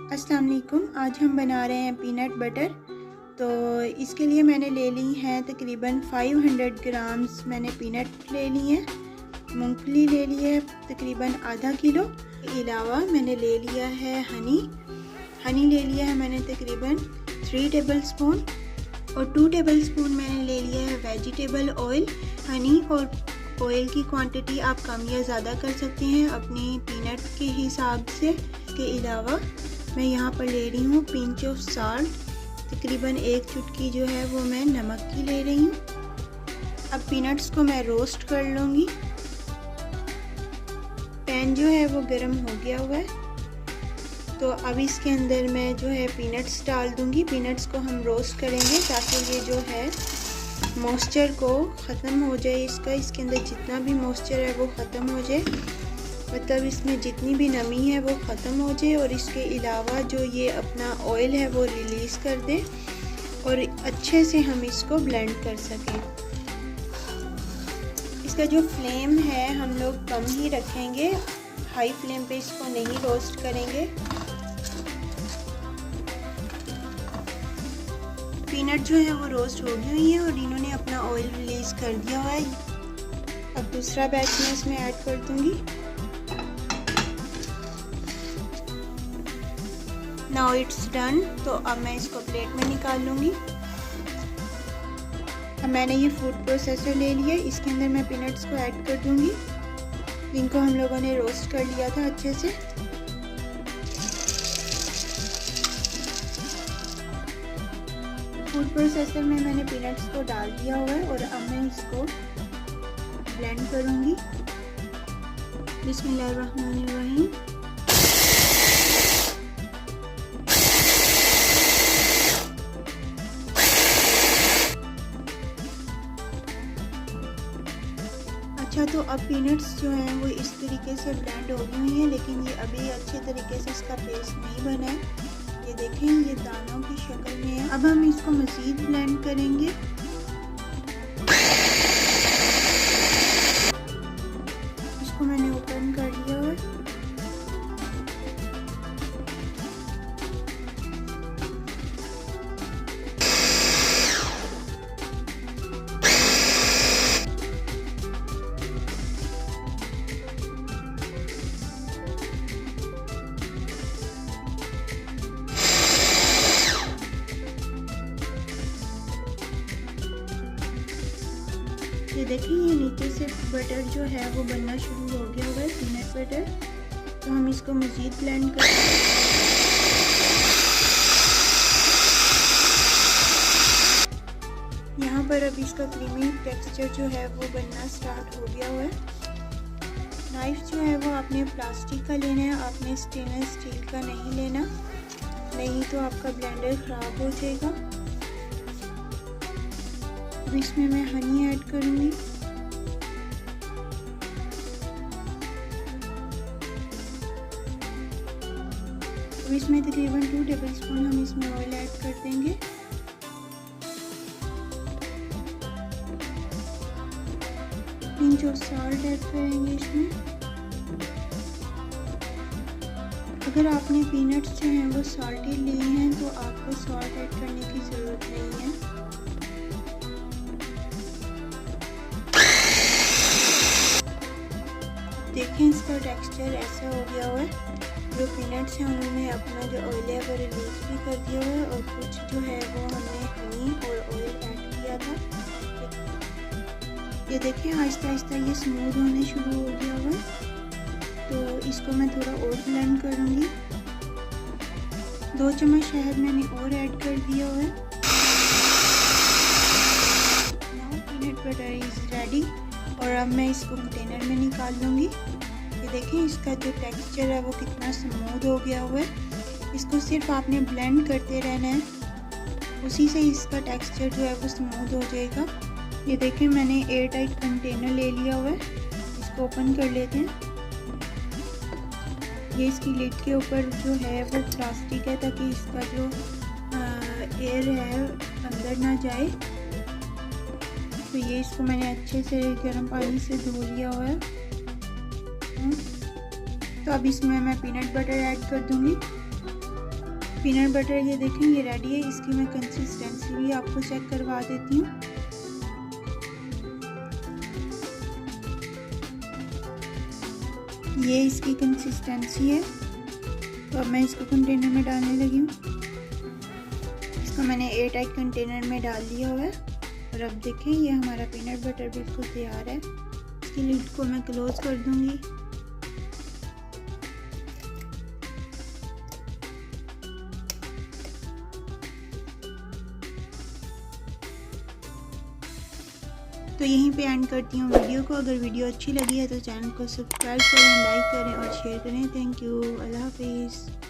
अस्सलाम वालेकुम। आज हम बना रहे हैं पीनट बटर। तो इसके लिए मैंने ले ली हैं तकरीबन 500 ग्राम्स मैंने पीनट ले ली हैं। मूंगफली ले ली है तकरीबन आधा किलो। के अलावा मैंने ले लिया है हनी ले लिया है मैंने तकरीबन 3 टेबलस्पून और 2 टेबलस्पून मैंने ले लिया है वेजिटेबल ऑयल। हनी और ऑयल की क्वांटिटी आप कम या ज़्यादा कर सकते हैं अपनी पीनट के हिसाब से। इसके अलावा मैं यहाँ पर ले रही हूँ पिंच ऑफ साल्ट, तकरीबन 1 चुटकी जो है वो मैं नमक की ले रही हूँ। अब पीनट्स को मैं रोस्ट कर लूँगी। पैन जो है वो गर्म हो गया हुआ है, तो अब इसके अंदर मैं जो है पीनट्स डाल दूँगी। पीनट्स को हम रोस्ट करेंगे ताकि ये जो है मॉइस्चर को ख़त्म हो जाए इसके अंदर जितना भी मॉइस्चर है वो ख़त्म हो जाए, मतलब इसमें जितनी भी नमी है वो ख़त्म हो जाए और इसके अलावा जो ये अपना ऑयल है वो रिलीज़ कर दे और अच्छे से हम इसको ब्लेंड कर सकें। इसका जो फ्लेम है हम लोग कम ही रखेंगे, हाई फ्लेम पे इसको नहीं रोस्ट करेंगे। पीनट जो है वो रोस्ट हो गई हुई है और इन्होंने अपना ऑयल रिलीज़ कर दिया हुआ है। अब दूसरा बैच मैं इसमें ऐड कर दूंगी। Now it's done. तो अब मैं इसको प्लेट में निकाल लूँगी। अब मैंने ये फूड प्रोसेसर ले लिया, इसके अंदर मैं पीनट्स को ऐड कर दूँगी जिनको हम लोगों ने रोस्ट कर लिया था अच्छे से। फूड प्रोसेसर में मैंने पीनट्स को डाल दिया हुआ है और अब मैं इसको ब्लेंड करूँगी। बिस्मिल्लाहिर्रहमानिर्रहीम। अच्छा, तो अब पीनट्स जो हैं वो इस तरीके से ब्लेंड हो गई हुई हैं, लेकिन ये अभी अच्छे तरीके से इसका पेस्ट नहीं बना है। ये देखें, ये दानों की शक्ल में है। अब हम इसको मज़ीद ब्लेंड करेंगे। इसको मैंने ओपन कर लिया है। ये देखिए, ये नीचे से बटर जो है वो बनना शुरू हो गया हुआ है, पीनट बटर। तो हम इसको मज़ीद ब्लेंड करेंगे। यहाँ पर अब इसका क्रीमी टेक्सचर जो है वो बनना स्टार्ट हो गया हुआ है। नाइफ जो है वो आपने प्लास्टिक का लेना है, आपने स्टेनलेस स्टील का नहीं लेना, नहीं तो आपका ब्लेंडर ख़राब हो जाएगा। अब इसमें मैं हनी ऐड करूँगी। अब इसमें तकरीबन 2 टेबलस्पून हम इसमें ऑयल ऐड कर देंगे। पिंच ऑफ साल्ट ऐड करेंगे इसमें। अगर आपने पीनट्स जो हैं वो सॉल्टेड लिए हैं तो आपको सॉल्ट ऐड करने की ज़रूरत नहीं है। देखें, इसका टेक्सचर ऐसा हो गया हुआ है। जो पीनट्स हैं उन्होंने अपना जो ऑयल है वो रिलीज भी कर दिया हुआ है और कुछ जो है वो हमने हनी और ऑयल ऐड किया था। ये देखें, आहिस्ता आहिस्ता ये स्मूथ होने शुरू हो गया हुआ है। तो इसको मैं थोड़ा और ब्लेंड करूँगी। 2 चम्मच शहद मैंने और ऐड कर दिया हुआ है। Now peanut butter is ready और अब मैं इसको कंटेनर में निकाल लूँगी। ये देखें, इसका जो टेक्सचर है वो कितना स्मूथ हो गया हुआ है। इसको सिर्फ आपने ब्लेंड करते रहना है, उसी से इसका टेक्सचर जो है वो स्मूथ हो जाएगा। ये देखें, मैंने एयर टाइट कंटेनर ले लिया हुआ है। इसको ओपन कर लेते हैं। ये इसकी लिड के ऊपर जो है वो प्लास्टिक है ताकि इसका जो एयर है अंदर ना जाए। तो ये इसको मैंने अच्छे से गर्म पानी से धो लिया हुआ है। तो अब इसमें मैं पीनट बटर ऐड कर दूंगी। पीनट बटर ये देखें ये रेडी है। इसकी मैं कंसिस्टेंसी भी आपको चेक करवा देती हूँ। ये इसकी कंसिस्टेंसी है। तो अब मैं इसको कंटेनर में डालने लगी हूँ। इसको मैंने एयर टाइट कंटेनर में डाल दिया हुआ है। और अब देखें ये हमारा पीनट बटर बिल्कुल तैयार है। इसकी लिड को मैं क्लोज कर दूँगी। तो यहीं पे एंड करती हूँ वीडियो को। अगर वीडियो अच्छी लगी है तो चैनल को सब्सक्राइब करें, लाइक करें और शेयर करें। Thank you. अल्लाह हाफिज़।